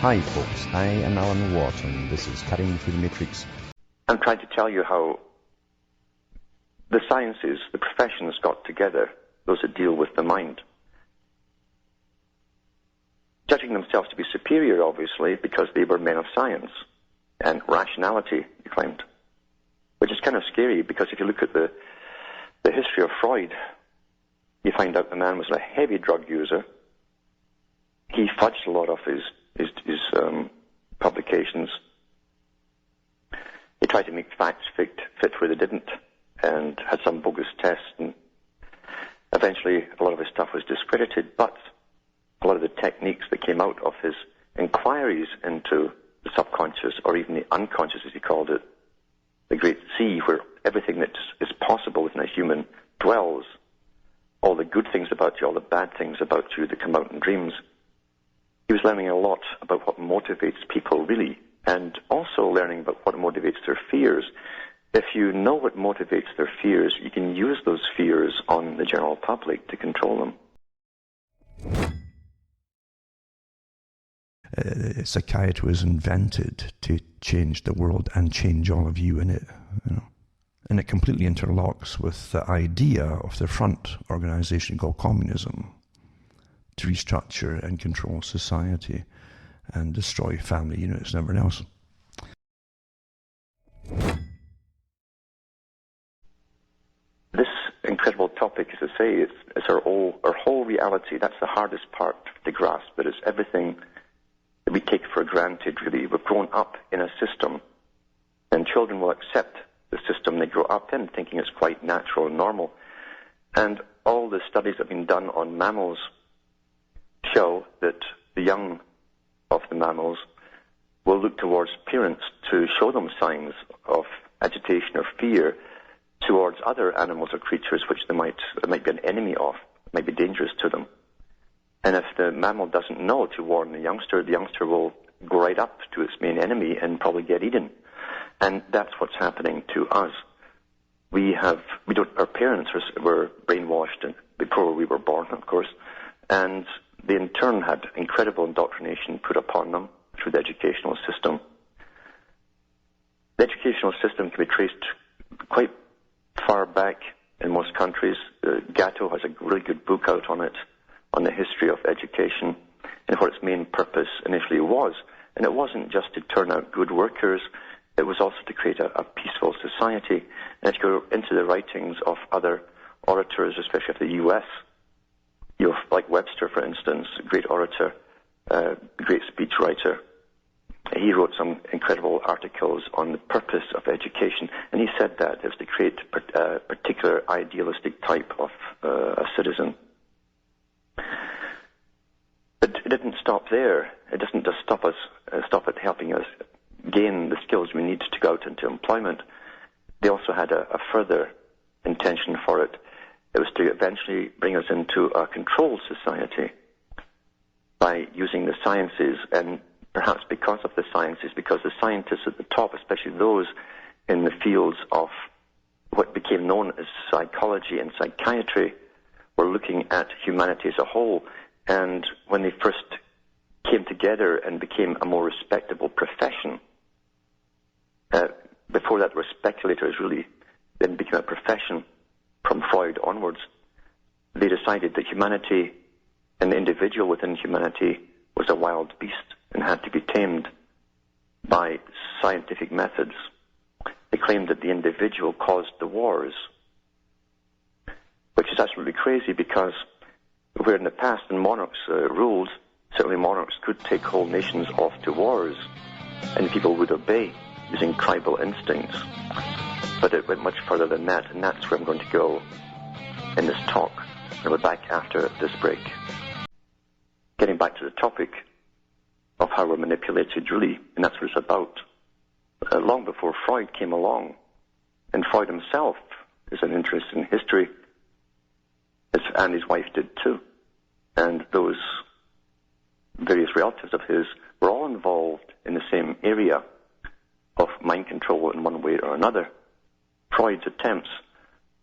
Hi folks, I am Alan Watt and this is Cutting Through the Matrix. I'm trying to tell you how the sciences, the professions got together, those that deal with the mind, judging themselves to be superior, obviously, because they were men of science and rationality, he claimed, which is kind of scary because if you look at the history of Freud, you find out the man was a heavy drug user. He fudged a lot of his publications. He tried to make facts fit where they didn't and had some bogus tests, and eventually a lot of his stuff was discredited, but a lot of the techniques that came out of his inquiries into the subconscious, or even the unconscious as he called it, the great sea where everything that is possible within a human dwells, all the good things about you, all the bad things about you that come out in dreams. He was learning a lot about what motivates people really, and also learning about what motivates their fears. If you know what motivates their fears, you can use those fears on the general public to control them. Psychiatry was invented to change the world and change all of you in it, you know. And it completely interlocks with the idea of the front organization called communism, to restructure and control society and destroy family units and everything else. This incredible topic, as I say, it's our whole reality. That's the hardest part to grasp. That is everything that we take for granted, really. We've grown up in a system, and children will accept the system they grow up in, thinking it's quite natural and normal. And all the studies that have been done on mammals show that the young of the mammals will look towards parents to show them signs of agitation or fear towards other animals or creatures which they might be an enemy of, might be dangerous to them. And if the mammal doesn't know to warn the youngster will go right up to its main enemy and probably get eaten. And that's what's happening to us. Our parents were brainwashed before we were born, of course, and they in turn had incredible indoctrination put upon them through the educational system. The educational system can be traced quite far back in most countries. Gatto has a really good book out on it, on the history of education and what its main purpose initially was. And it wasn't just to turn out good workers, it was also to create a peaceful society. And if you go into the writings of other orators, especially of the U.S., like Webster, for instance, a great orator, great speechwriter. He wrote some incredible articles on the purpose of education, and he said that it was to create a particular idealistic type of a citizen. But it didn't stop there. It doesn't just stop at helping us gain the skills we need to go out into employment. They also had a further intention for it. It was to eventually bring us into a controlled society by using the sciences, and perhaps because of the sciences, because the scientists at the top, especially those in the fields of what became known as psychology and psychiatry, were looking at humanity as a whole. And when they first came together and became a more respectable profession, before that were speculators really, then became a profession from Freud onwards, they decided that humanity and the individual within humanity was a wild beast and had to be tamed by scientific methods. They claimed that the individual caused the wars, which is absolutely crazy because where in the past when monarchs ruled, certainly monarchs could take whole nations off to wars and people would obey using tribal instincts. But it went much further than that, and that's where I'm going to go in this talk. And we're back after this break. Getting back to the topic of how we're manipulated, really, and that's what it's about. Long before Freud came along, and Freud himself is an interest in history, and his wife did too. And those various relatives of his were all involved in the same area of mind control in one way or another. Freud's attempts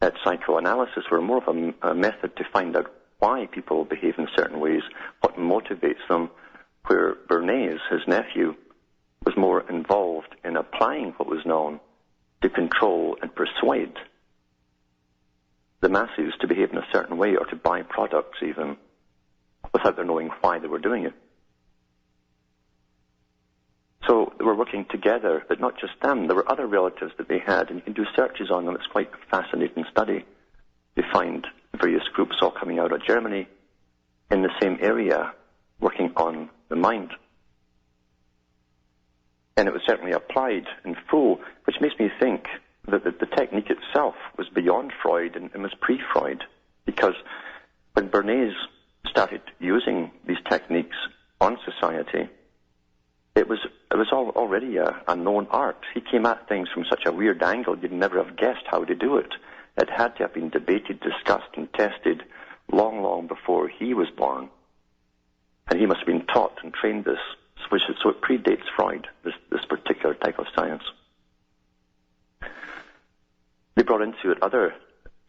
at psychoanalysis were more of a method to find out why people behave in certain ways, what motivates them, where Bernays, his nephew, was more involved in applying what was known to control and persuade the masses to behave in a certain way or to buy products even without their knowing why they were doing it. So they were working together, but not just them. There were other relatives that they had, and you can do searches on them. It's quite a fascinating study. You find various groups all coming out of Germany in the same area working on the mind. And it was certainly applied in full, which makes me think that the technique itself was beyond Freud and was pre-Freud, because when Bernays started using these techniques on society, it was already a known art. He came at things from such a weird angle you'd never have guessed how to do it. It had to have been debated, discussed, and tested long, long before he was born. And he must have been taught and trained this, so it predates Freud, this particular type of science. They brought into it other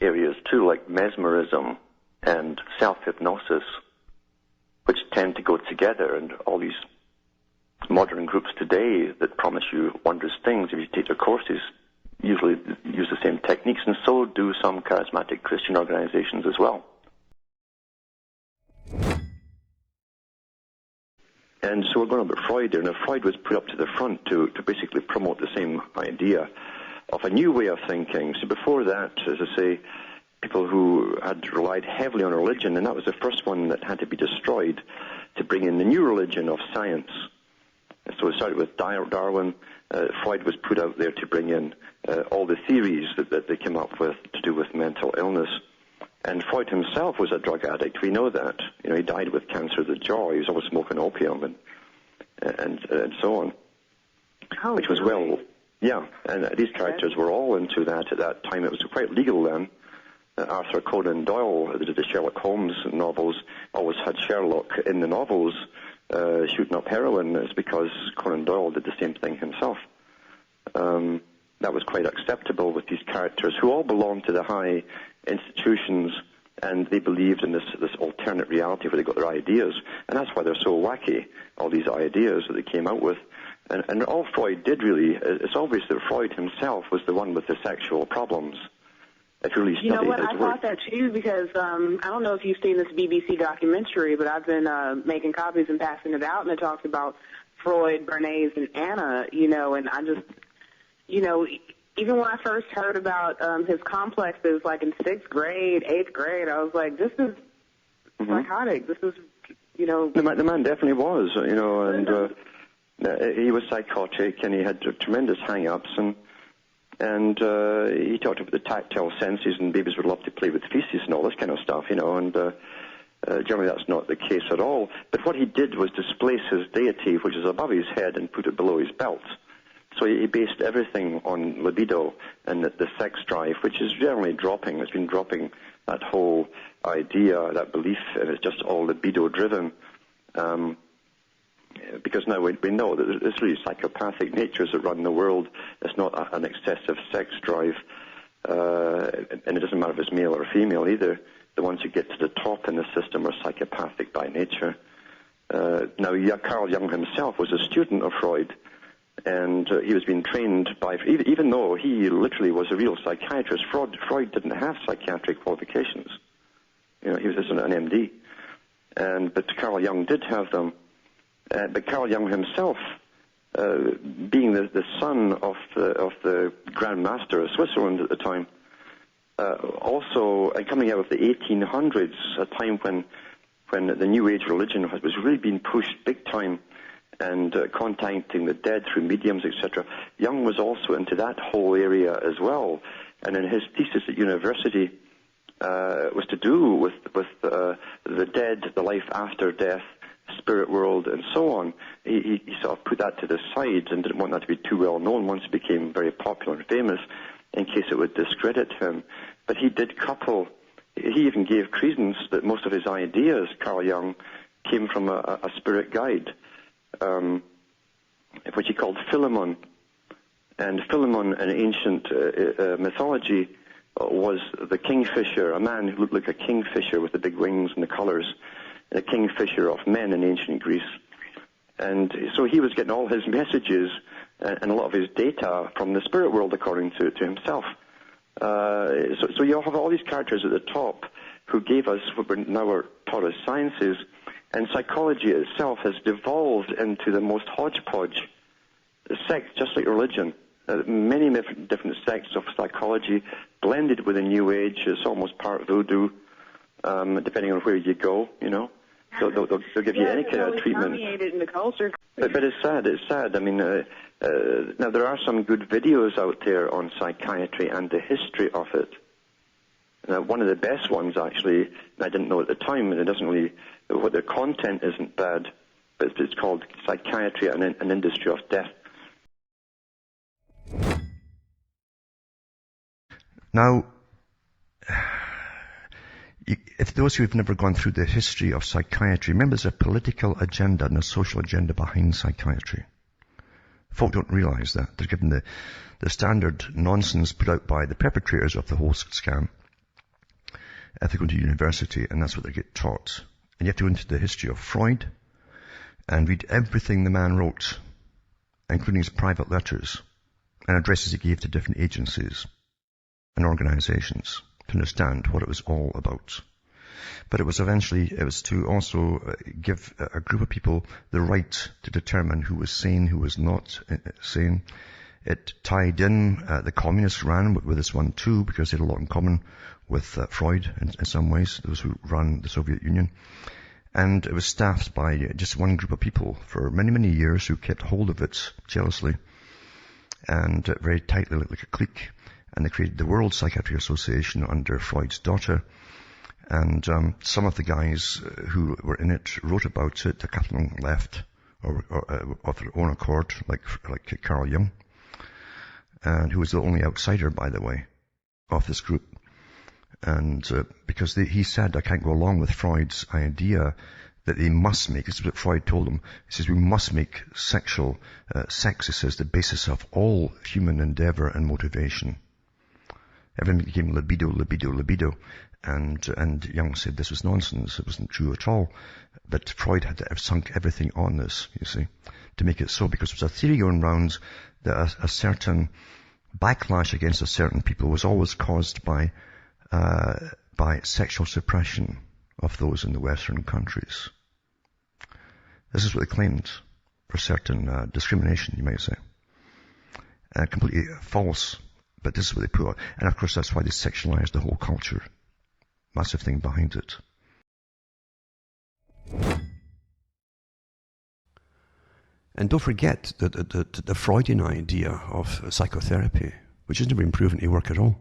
areas too, like mesmerism and self-hypnosis, which tend to go together, and all these modern groups today that promise you wondrous things if you take their courses usually use the same techniques, and so do some charismatic Christian organizations as well. And so we're going about Freud here. Now, Freud was put up to the front to basically promote the same idea of a new way of thinking. So before that, as I say, people who had relied heavily on religion, and that was the first one that had to be destroyed to bring in the new religion of science. So it started with Darwin. Freud was put out there to bring in all the theories that they came up with to do with mental illness. And Freud himself was a drug addict. We know that. You know, he died with cancer of the jaw. He was always smoking opium and so on. Oh, which was really? well, yeah. And these characters were all into that at that time. It was quite legal then. Arthur Conan Doyle, that did the Sherlock Holmes novels, always had Sherlock in the novels shooting up heroin. It's because Conan Doyle did the same thing himself. That was quite acceptable with these characters who all belonged to the high institutions, and they believed in this alternate reality where they got their ideas, and that's why they're so wacky, all these ideas that they came out with. And all Freud did really, it's obvious that Freud himself was the one with the sexual problems. If you really study You know what, his I work. thought that too, because I don't know if you've seen this BBC documentary, but I've been making copies and passing it out, and it talks about Freud, Bernays, and Anna, you know, and I just, you know, even when I first heard about his complexes, like in 6th grade, 8th grade, I was like, this is psychotic. This is, you know. The man definitely was, you know, and he was psychotic, and he had tremendous hang-ups, and he talked about the tactile senses, and babies would love to play with feces and all this kind of stuff, you know, and generally that's not the case at all. But what he did was displace his deity, which is above his head, and put it below his belt. So he based everything on libido and the sex drive, which is generally dropping. It's been dropping that whole idea, that belief, and it's just all libido-driven. Because now we know that it's really psychopathic natures that run the world. It's not an excessive sex drive, and it doesn't matter if it's male or female either. The ones who get to the top in the system are psychopathic by nature. Now, Carl Jung himself was a student of Freud, and he was being trained by, even though he literally was a real psychiatrist, Freud didn't have psychiatric qualifications. You know, he was just an MD, but Carl Jung did have them. But Carl Jung himself, being the son of the Grand Master of Switzerland at the time, also coming out of the 1800s, a time when the New Age religion was really being pushed big time, and contacting the dead through mediums, etc. Jung was also into that whole area as well, and in his thesis at university was to do with the dead, the life after death, spirit world, and so on. He sort of put that to the side and didn't want that to be too well known once it became very popular and famous, in case it would discredit him. But he did couple, he even gave credence that most of his ideas, Carl Jung, came from a spirit guide, which he called Philemon. And Philemon in ancient mythology was the kingfisher, a man who looked like a kingfisher with the big wings and the colors, a kingfisher of men in ancient Greece. And so he was getting all his messages and a lot of his data from the spirit world, according to himself. So you have all these characters at the top who gave us what we're now taught as sciences, and psychology itself has devolved into the most hodgepodge sects, just like religion. Many different sects of psychology blended with the New Age. It's almost part voodoo, depending on where you go, you know. So they'll give you any kind of treatment. In the culture. But it's sad. It's sad. I mean, now there are some good videos out there on psychiatry and the history of it. One of the best ones, actually, I didn't know at the time, and it doesn't really, what their content isn't bad, but it's called Psychiatry and an Industry of Death. Now, if those who have never gone through the history of psychiatry, remember there's a political agenda and a social agenda behind psychiatry. Folk don't realize that. They're given the standard nonsense put out by the perpetrators of the whole scam if they go to university, and that's what they get taught. And you have to go into the history of Freud and read everything the man wrote, including his private letters and addresses he gave to different agencies and organizations, to understand what it was all about. But it was to also give a group of people the right to determine who was sane, who was not sane. It tied in, the communists ran with this one too, because they had a lot in common with Freud in some ways, those who ran the Soviet Union. And it was staffed by just one group of people for many, many years who kept hold of it jealously and very tightly, like a clique. And they created the World Psychiatry Association under Freud's daughter. And some of the guys who were in it wrote about it. A couple of them left, or of their own accord, like Carl Jung, and who was the only outsider, by the way, of this group. And because he said, I can't go along with Freud's idea that they must make, this is what Freud told him, he says, we must make sex, he says, the basis of all human endeavor and motivation. Everything became libido. And Jung said this was nonsense. It wasn't true at all. But Freud had to have sunk everything on this, you see, to make it so, because there was a theory going round that a certain backlash against a certain people was always caused by sexual suppression of those in the Western countries. This is what they claimed for certain discrimination, you might say. Completely false. But this is what they put on. And of course that's why they sexualized the whole culture. Massive thing behind it. And don't forget the Freudian idea of psychotherapy, which has never been proven to work at all.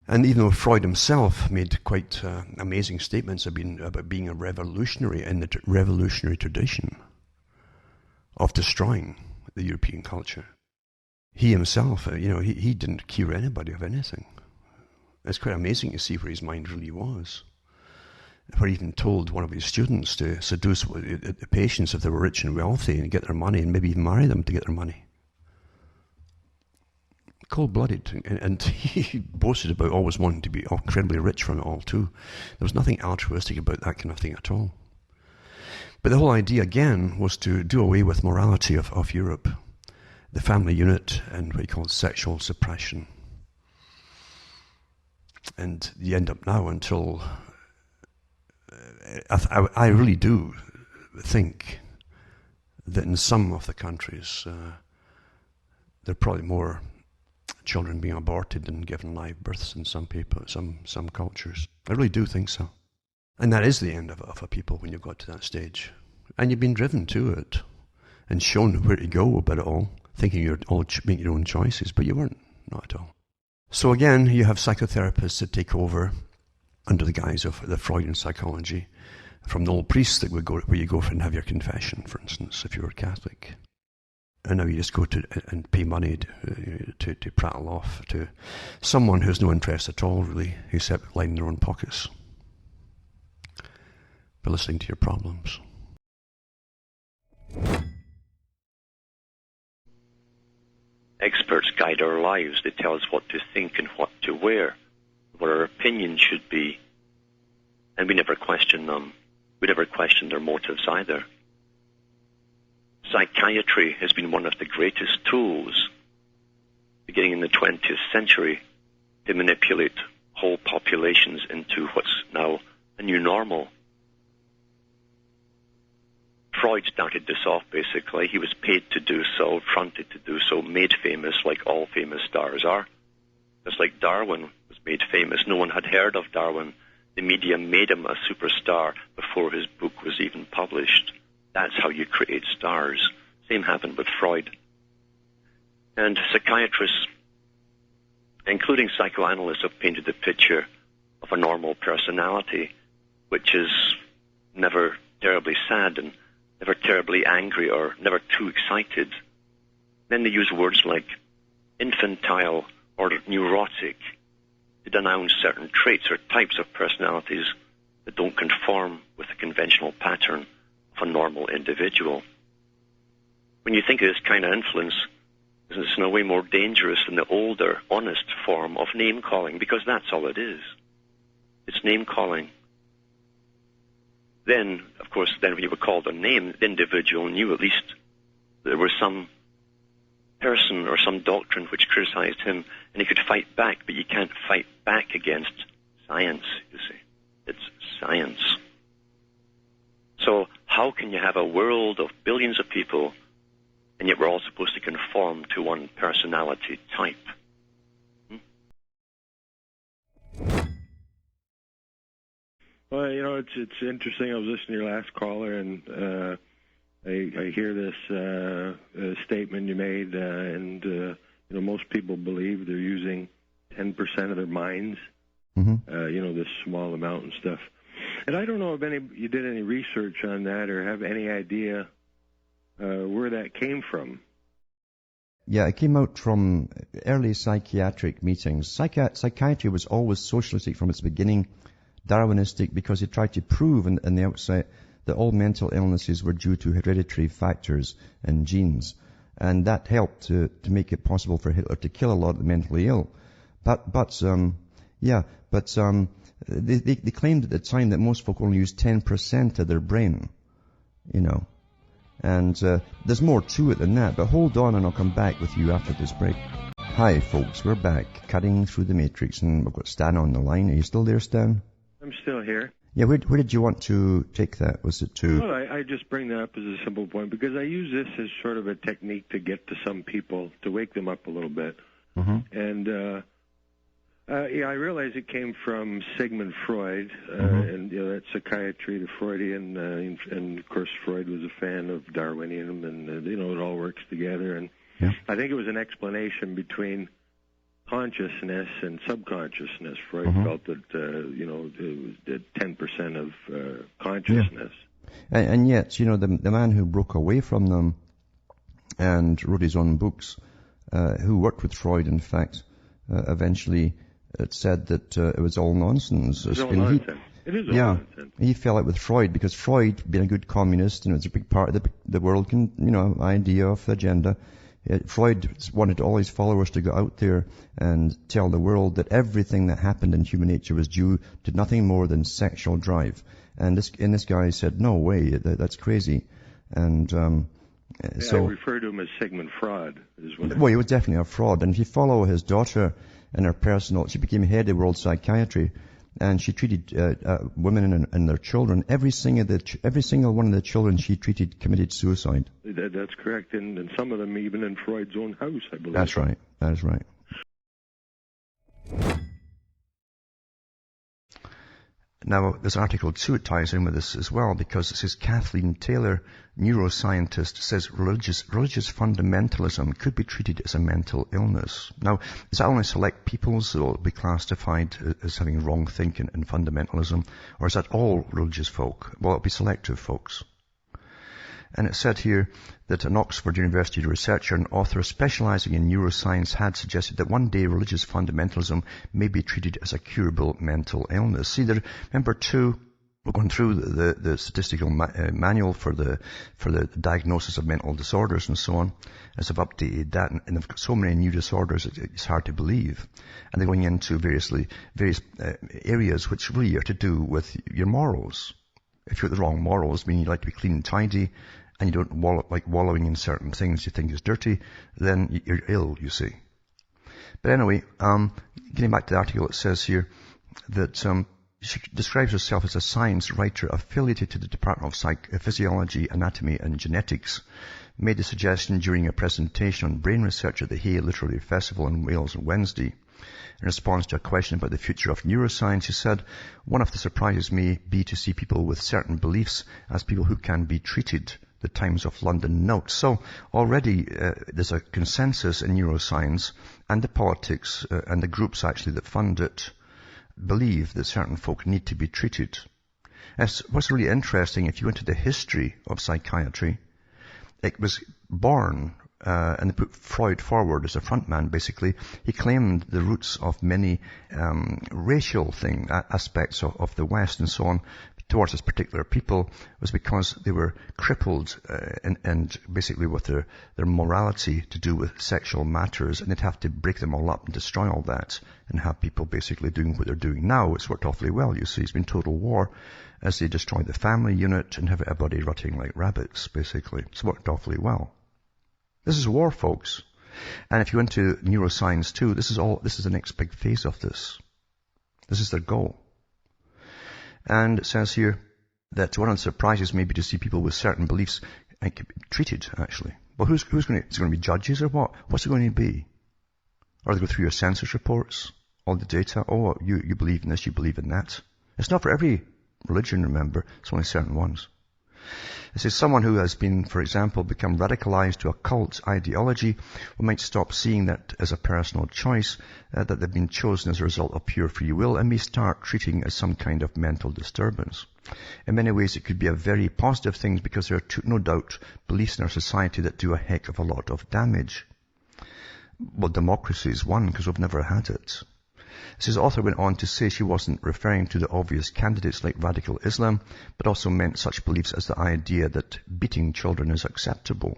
And even though Freud himself made quite amazing statements about being a revolutionary in the revolutionary tradition of destroying the European culture, he himself, he didn't cure anybody of anything. It's quite amazing to see where his mind really was. Where he even told one of his students to seduce the patients if they were rich and wealthy and get their money, and maybe even marry them to get their money. Cold-blooded. And he boasted about always wanting to be incredibly rich from it all too. There was nothing altruistic about that kind of thing at all. But the whole idea, again, was to do away with morality of Europe. The family unit and what you call sexual suppression. And you end up now until... I really do think that in some of the countries there are probably more children being aborted than given live births in some people, some cultures. I really do think so. And that is the end of a people when you've got to that stage. And you've been driven to it and shown where to go about it all, thinking you're all making your own choices, but you weren't, not at all. So again, you have psychotherapists that take over under the guise of the Freudian psychology, from the old priests that would go where you go and have your confession, for instance, if you were Catholic. And now you just go to and pay money to prattle off to someone who has no interest at all, really, except lining their own pockets by listening to your problems. Experts guide our lives. They tell us what to think and what to wear, what our opinions should be. And we never question them. We never question their motives either. psychiatry has been one of the greatest tools, beginning in the 20th century, to manipulate whole populations into what's now a new normal. Freud started this off, basically. He was paid to do so, fronted to do so, made famous like all famous stars are. Just like Darwin was made famous. No one had heard of Darwin. The media made him a superstar before his book was even published. That's how you create stars. Same happened with Freud. And psychiatrists, including psychoanalysts, have painted the picture of a normal personality, which is never terribly sad and never terribly angry or never too excited. Then they use words like infantile or neurotic to denounce certain traits or types of personalities that don't conform with the conventional pattern of a normal individual. When you think of this kind of influence, it's in a way more dangerous than the older, honest form of name-calling, because that's all it is. It's name-calling. Then, of course, when you were called a name, the individual knew at least there was some person or some doctrine which criticized him, and he could fight back, but you can't fight back against science, you see. It's science. So how can you have a world of billions of people, and yet we're all supposed to conform to one personality type? Well, you know, it's interesting. I was listening to your last caller, and I hear this statement you made, and you know, most people believe they're using 10% of their minds. You know, this small amount and stuff. And I don't know if you did any research on that or have any idea where that came from. Yeah, it came out from early psychiatric meetings. Psychiatry was always socialistic from its beginning, Darwinistic, because it tried to prove in the outset that all mental illnesses were due to hereditary factors and genes. And that helped to make it possible for Hitler to kill a lot of the mentally ill. But they claimed at the time that most folk only use 10% of their brain, you know. And there's more to it than that. But hold on and I'll come back with you after this break. Hi, folks. We're back, cutting through the matrix, and we've got Stan on the line. Are you still there, Stan? I'm still here. Yeah, where did you want to take that? Was it to... Well, I just bring that up as a simple point because I use this as sort of a technique to get to some people, to wake them up a little bit. And yeah, I realize it came from Sigmund Freud, and you know, that's psychiatry, the Freudian, and of course Freud was a fan of Darwinism, and you know, it all works together. And I think it was an explanation between consciousness and subconsciousness. Freud felt that you know, it was 10% of consciousness. And yet, you know, the man who broke away from them and wrote his own books, who worked with Freud, in fact, eventually said that it was all nonsense. It is all nonsense. He fell out with Freud because Freud, being a good communist, and it's a big part of the world, idea of the agenda. Freud wanted all his followers to go out there and tell the world that everything that happened in human nature was due to nothing more than sexual drive. And this guy said, no way, that's crazy. And so I refer to him as Sigmund Freud. Well, he was definitely a fraud. And if you follow his daughter in her personal, she became head of world psychiatry, and she treated women and their children. Every single one of the children she treated committed suicide. That's correct, and some of them even in Freud's own house, I believe. That's right. That is right. Now, this article too ties in with this as well, because it says Kathleen Taylor, neuroscientist, says religious fundamentalism could be treated as a mental illness. Now, is that only select peoples that will be classified as having wrong thinking and fundamentalism, or is that all religious folk? Well, it'll be selective folks. And it said here that an Oxford University researcher and author specializing in neuroscience had suggested that one day religious fundamentalism may be treated as a curable mental illness. See, remember too, we're going through the statistical manual for the diagnosis of mental disorders and so on, as I've updated that, and they've got so many new disorders it's hard to believe. And they're going into various areas which really are to do with your morals. If you've got the wrong morals, meaning you like to be clean and tidy, and you don't like wallowing in certain things you think is dirty, then you're ill, you see. But anyway, getting back to the article, it says here that she describes herself as a science writer affiliated to the Department of Physiology, Anatomy and Genetics. Made the suggestion during a presentation on brain research at the Hay Literary Festival in Wales on Wednesday. In response to a question about the future of neuroscience, she said, "One of the surprises may be to see people with certain beliefs as people who can be treated." The Times of London notes. So already there's a consensus in neuroscience, and the politics and the groups actually that fund it believe that certain folk need to be treated. What's really interesting, if you went to the history of psychiatry, it was born, and they put Freud forward as a front man, basically. He claimed the roots of many racial aspects of the West and so on towards this particular people was because they were crippled and basically with their morality to do with sexual matters, and they'd have to break them all up and destroy all that and have people basically doing what they're doing now. It's worked awfully well, you see. It's been total war as they destroy the family unit and have everybody rotting like rabbits, basically. It's worked awfully well. This is war, folks. And if you went to neuroscience too, this is the next big phase of this. This is their goal. And it says here that one of the surprises may be to see people with certain beliefs treated, actually. But who's going to, is it going to be judges or what? What's it going to be? Or they go through your census reports, all the data. Oh, you believe in this, you believe in that. It's not for every religion, remember. It's only certain ones. It says someone who has been, for example, become radicalized to a cult ideology might stop seeing that as a personal choice, that they've been chosen as a result of pure free will, and may start treating as some kind of mental disturbance. In many ways, it could be a very positive thing because there are no doubt beliefs in our society that do a heck of a lot of damage. Well, democracy is one because we've never had it. This author went on to say she wasn't referring to the obvious candidates like radical Islam, but also meant such beliefs as the idea that beating children is acceptable.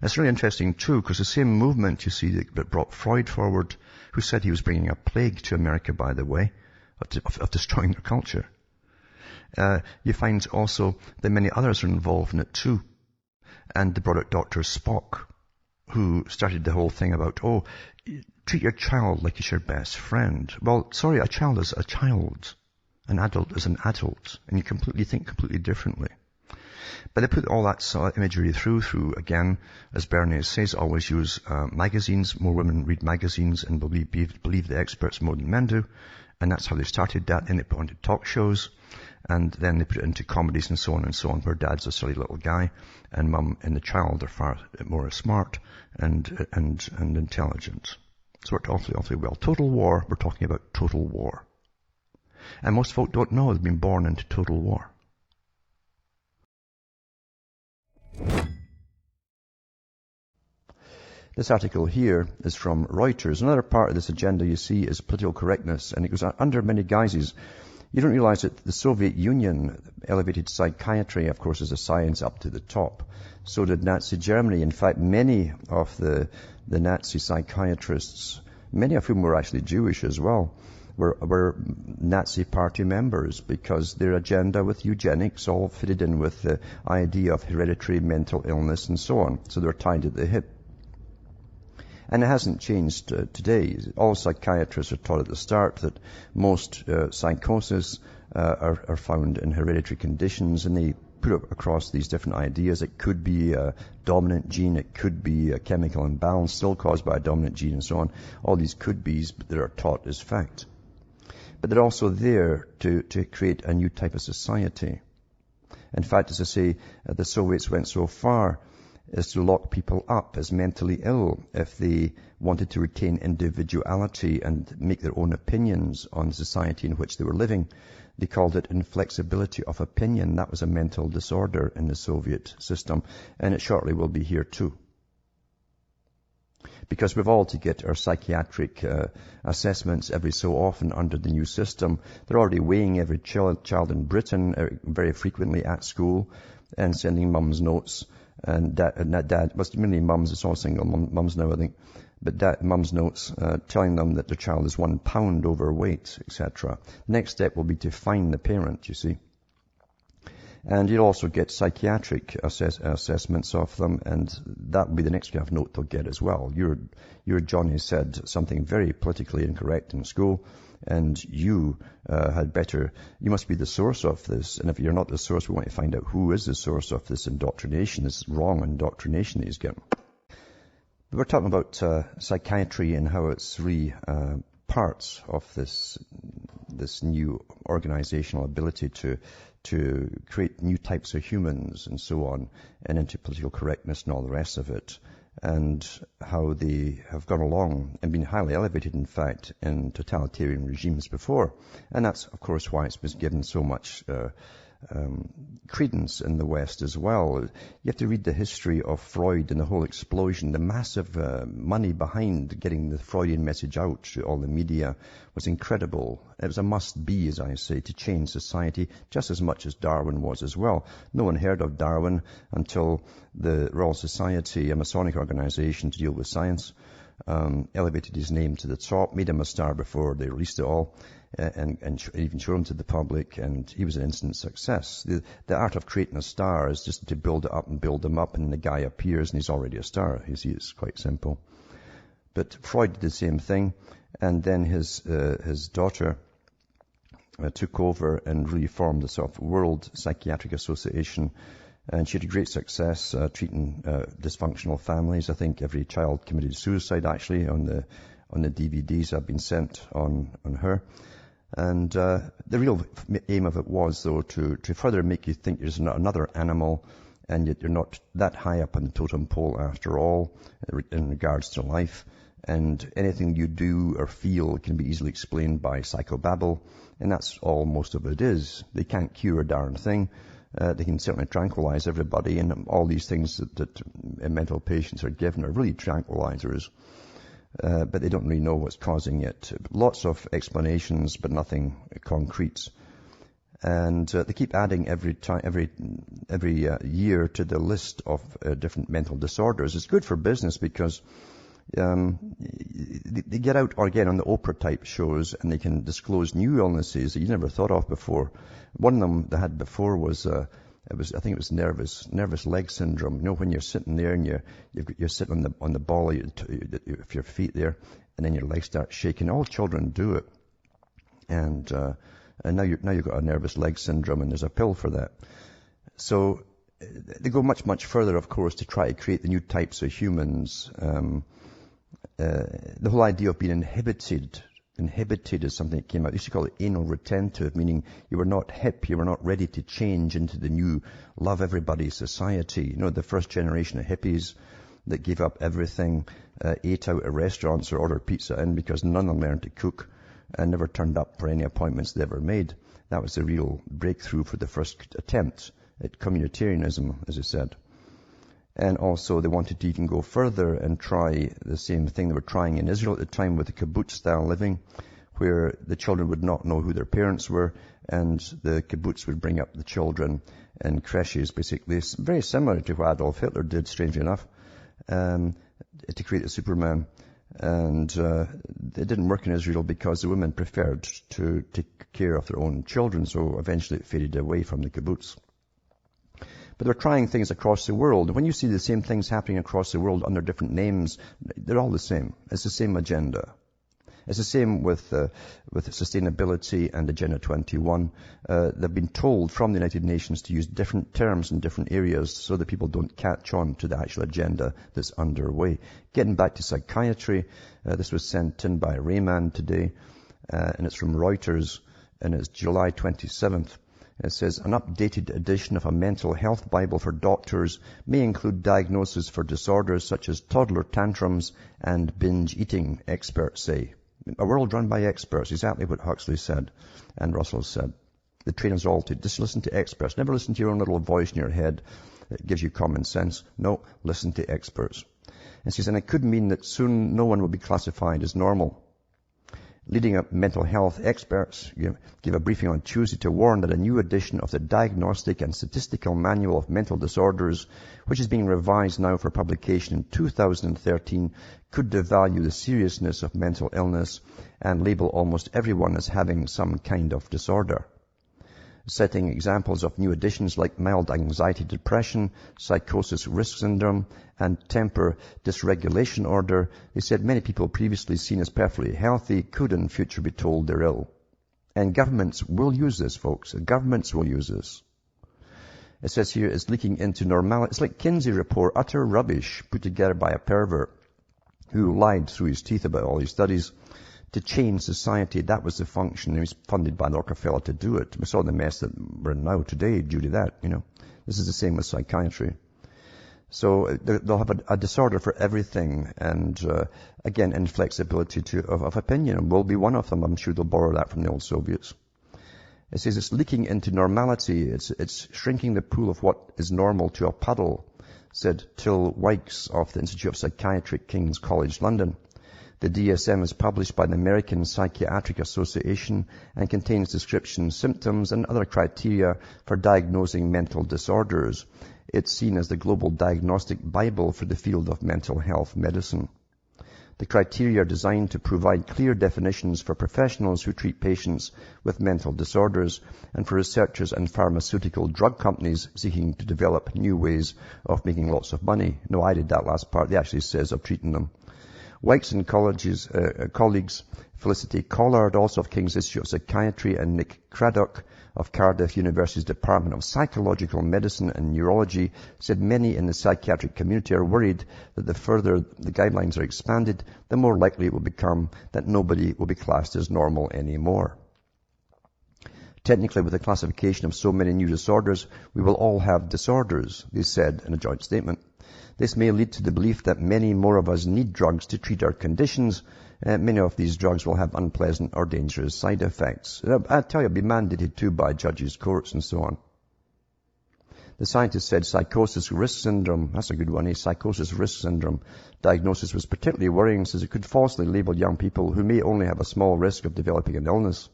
That's really interesting too, because the same movement, you see, that brought Freud forward, who said he was bringing a plague to America, by the way, of destroying their culture. You find also that many others are involved in it too. And they brought out Dr. Spock, who started the whole thing about, treat your child like he's your best friend. Well, sorry, a child is a child. An adult is an adult. And you think completely differently. But they put all that sort of imagery through, again, as Bernays says, always use magazines. More women read magazines and believe the experts more than men do. And that's how they started that. Then they put it onto talk shows. And then they put it into comedies and so on, where dad's a silly little guy and mum and the child are far more smart and intelligent. It's worked awfully well. Total war, we're talking about total war. And most folk don't know they've been born into total war. This article here is from Reuters. Another part of this agenda, you see, is political correctness, and it goes under many guises. You don't realize that the Soviet Union elevated psychiatry, of course, as a science up to the top. So did Nazi Germany. In fact, many of the Nazi psychiatrists, many of whom were actually Jewish as well, were Nazi party members because their agenda with eugenics all fitted in with the idea of hereditary mental illness and so on. So they're tied at the hip. And it hasn't changed today. All psychiatrists are taught at the start that most psychosis are found in hereditary conditions, and they put it across these different ideas. It could be a dominant gene, it could be a chemical imbalance still caused by a dominant gene and so on. All these could be's, but that are taught as fact. But they're also there to create a new type of society. In fact, as I say, the Soviets went so far is to lock people up as mentally ill if they wanted to retain individuality and make their own opinions on the society in which they were living. They called it inflexibility of opinion. That was a mental disorder in the Soviet system, and it shortly will be here too. Because we've all to get our psychiatric assessments every so often under the new system. They're already weighing every child in Britain very frequently at school and sending mum's notes. And dad, well, mainly mums, it's all single mums now, I think. But mum's notes telling them that their child is 1 pound overweight, etc. Next step will be to fine the parent, you see. And you'll also get psychiatric assessments of them, and that will be the next kind of note they'll get as well. Your Johnny said something very politically incorrect in school, and you you must be the source of this. And if you're not the source, we want to find out who is the source of this indoctrination, this wrong indoctrination he's getting. We're talking about psychiatry and how it's parts of this new organizational ability to create new types of humans and so on, and into political correctness and all the rest of it, and how they have gone along and been highly elevated, in fact, in totalitarian regimes before. And that's, of course, why it's been given so much credence in the West as well. You have to read the history of Freud and the whole explosion. The massive money behind getting the Freudian message out to all the media was incredible. It was a must-be, as I say, to change society just as much as Darwin was as well. No one heard of Darwin until the Royal Society, a Masonic organization to deal with science, elevated his name to the top, made him a star before they released it all, and even showed him to the public, and he was an instant success. The art of creating a star is just to build it up and build him up, and the guy appears and he's already a star. You see, it's quite simple. But Freud did the same thing, and then his daughter took over and really formed the sort of World Psychiatric Association, and she had great success treating dysfunctional families. I think every child committed suicide, actually, on the DVDs I've been sent on her. And the real aim of it was, though, to further make you think there's another animal, and yet you're not that high up on the totem pole after all, in regards to life. And anything you do or feel can be easily explained by psychobabble, and that's all most of it is. They can't cure a darn thing. They can certainly tranquilize everybody, and all these things that mental patients are given are really tranquilizers. But they don't really know what's causing it. Lots of explanations, but nothing concrete. And they keep adding every year to the list of different mental disorders. It's good for business because they get out again on the Oprah type shows, and they can disclose new illnesses that you never thought of before. One of them they had before was I think it was nervous leg syndrome. You know, when you're sitting there and you're sitting on the ball of your feet there, and then your legs start shaking. All children do it, and now you've got a nervous leg syndrome, and there's a pill for that. So they go much further, of course, to try to create the new types of humans. The whole idea of being inhibited is something that came out. They used to call it anal retentive, meaning you were not hip, you were not ready to change into the new love everybody society. You know, the first generation of hippies that gave up everything, ate out at restaurants or ordered pizza in because none of them learned to cook and never turned up for any appointments they ever made. That was the real breakthrough for the first attempt at communitarianism, as I said. And also they wanted to even go further and try the same thing they were trying in Israel at the time with the kibbutz-style living, where the children would not know who their parents were, and the kibbutz would bring up the children in creches, basically. Very similar to what Adolf Hitler did, strangely enough, to create a Superman. And it didn't work in Israel because the women preferred to take care of their own children, so eventually it faded away from the kibbutz. But they're trying things across the world. When you see the same things happening across the world under different names, they're all the same. It's the same agenda. It's the same with sustainability and Agenda 21. They've been told from the United Nations to use different terms in different areas so that people don't catch on to the actual agenda that's underway. Getting back to psychiatry, this was sent in by Rayman today, and it's from Reuters, and it's July 27th. It says, an updated edition of a mental health Bible for doctors may include diagnoses for disorders such as toddler tantrums and binge eating, experts say. A world run by experts, exactly what Huxley said and Russell said. The trainers are all to just listen to experts. Never listen to your own little voice in your head that gives you common sense. No, listen to experts. And she says, and it could mean that soon no one will be classified as normal. Leading up mental health experts give a briefing on Tuesday to warn that a new edition of the Diagnostic and Statistical Manual of Mental Disorders, which is being revised now for publication in 2013, could devalue the seriousness of mental illness and label almost everyone as having some kind of disorder. citing examples of new additions like mild anxiety depression, psychosis risk syndrome, and temper dysregulation order. They said many people previously seen as perfectly healthy could in future be told they're ill. And governments will use this, folks. Governments will use this. It says here it's leaking into normality. It's like Kinsey report, utter rubbish put together by a pervert who lied through his teeth about all these studies to change society. That was the function. He was funded by Rockefeller to do it. We saw the mess that we're in now today due to that, This is the same with psychiatry. So they'll have a disorder for everything. And again, inflexibility of opinion will be one of them. I'm sure they'll borrow that from the old Soviets. It says it's leaking into normality. It's shrinking the pool of what is normal to a puddle, said Till Wykes of the Institute of Psychiatry at King's College London. The DSM is published by the American Psychiatric Association and contains descriptions, symptoms, and other criteria for diagnosing mental disorders. It's seen as the global diagnostic Bible for the field of mental health medicine. The criteria are designed to provide clear definitions for professionals who treat patients with mental disorders and for researchers and pharmaceutical drug companies seeking to develop new ways of making lots of money. No, I did that last part. It actually says of treating them. Wykes and colleagues Felicity Collard, also of King's Institute of Psychiatry, and Nick Craddock of Cardiff University's Department of Psychological Medicine and Neurology, said many in the psychiatric community are worried that the further the guidelines are expanded, the more likely it will become that nobody will be classed as normal anymore. Technically, with the classification of so many new disorders, we will all have disorders, they said in a joint statement. This may lead to the belief that many more of us need drugs to treat our conditions. Many of these drugs will have unpleasant or dangerous side effects. I tell you, it'll be mandated too by judges, courts, and so on. The scientist said psychosis risk syndrome, that's a good one, psychosis risk syndrome diagnosis was particularly worrying since it could falsely label young people who may only have a small risk of developing an illness.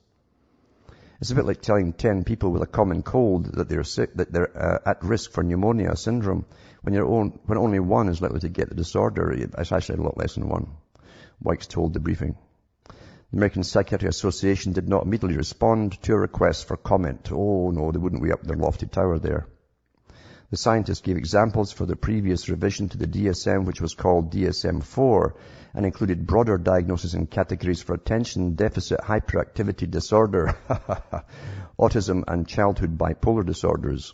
It's a bit like telling 10 people with a common cold that they're sick, that they're at risk for pneumonia syndrome when only one is likely to get the disorder. It's actually a lot less than one, Wykes told the briefing. The American Psychiatry Association did not immediately respond to a request for comment. Oh no, they wouldn't way up their lofty tower there. The scientists gave examples for the previous revision to the DSM, which was called DSM-4, and included broader diagnosis and categories for attention deficit hyperactivity disorder, autism, and childhood bipolar disorders.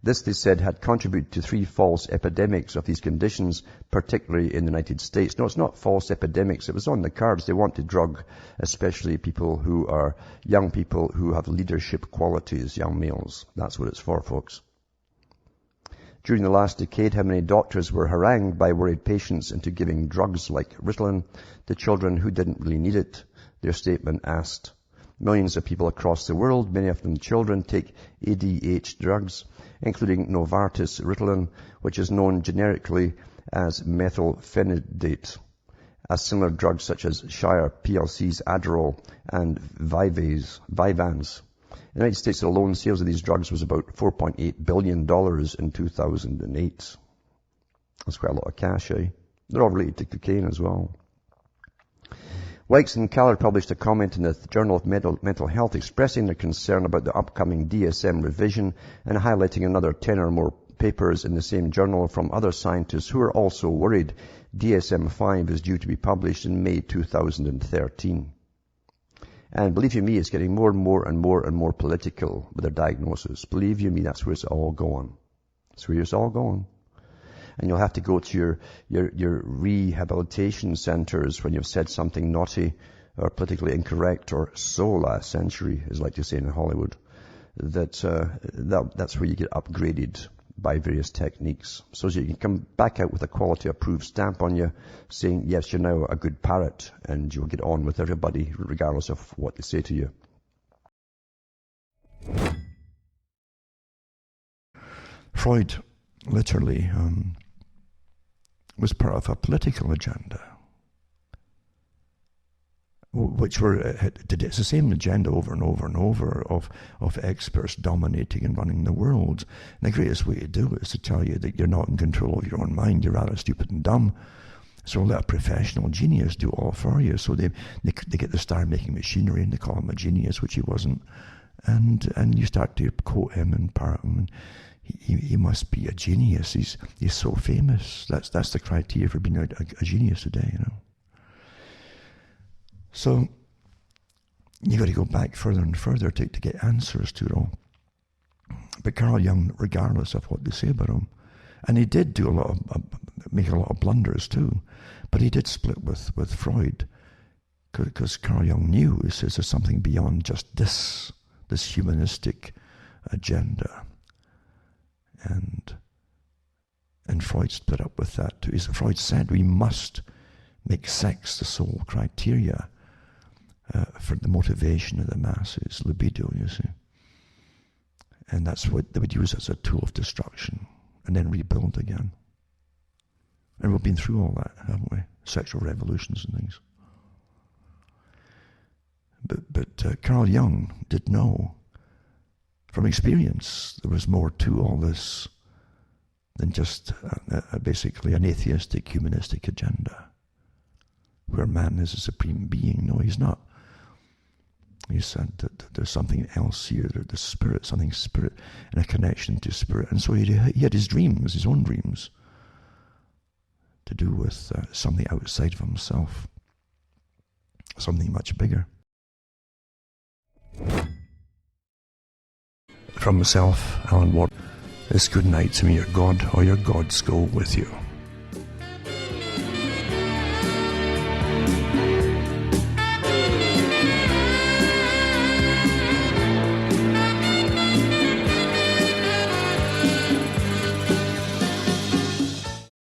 This, they said, had contributed to 3 false epidemics of these conditions, particularly in the United States. No, it's not false epidemics. It was on the cards. They want to drug, especially people who are young people who have leadership qualities, young males. That's what it's for, folks. During the last decade, how many doctors were harangued by worried patients into giving drugs like Ritalin to children who didn't really need it? Their statement asked. Millions of people across the world, many of them children, take ADHD drugs, including Novartis Ritalin, which is known generically as methylphenidate, as similar drugs such as Shire PLC's Adderall and Vyvanse. In the United States alone, sales of these drugs was about $4.8 billion in 2008. That's quite a lot of cash, eh? They're all related to cocaine as well. Wykes and Callard published a comment in the Journal of Mental Health expressing their concern about the upcoming DSM revision and highlighting another 10 or more papers in the same journal from other scientists who are also worried. DSM-5 is due to be published in May 2013. And believe you me, it's getting more and more political with their diagnosis. Believe you me, that's where it's all going. That's where it's all going. And you'll have to go to your rehabilitation centers when you've said something naughty or politically incorrect or so last century, as I like to say in Hollywood. That's where you get upgraded by various techniques. So you can come back out with a quality approved stamp on you saying, yes, you're now a good parrot, and you'll get on with everybody regardless of what they say to you. Freud literally was part of a political agenda, which it's the same agenda over and over and over of experts dominating and running the world. And the greatest way to do it is to tell you that you're not in control of your own mind, you're rather stupid and dumb. So let a professional genius do all for you. So they get the star-making machinery and they call him a genius, which he wasn't. And you start to quote him and parrot him. And he must be a genius. He's so famous. That's the criteria for being a genius today, you know. So you got to go back further and further to get answers to it all. But Carl Jung, regardless of what they say about him, and he did do make a lot of blunders too, but he did split with Freud, because Carl Jung knew, he says, there's something beyond just this humanistic agenda. And Freud split up with that too. Freud said we must make sex the sole criteria for the motivation of the masses, libido, you see. And that's what they would use as a tool of destruction, and then rebuild again. And we've been through all that, haven't we? Sexual revolutions and things. But Carl Jung did know from experience there was more to all this than just basically an atheistic, humanistic agenda where man is a supreme being. No, he's not. He said that there's something else here, the spirit, something spirit, and a connection to spirit. And so he had his dreams, his own dreams, to do with something outside of himself, something much bigger. From myself, Alan Watt, this good night to me, your God or your gods go with you.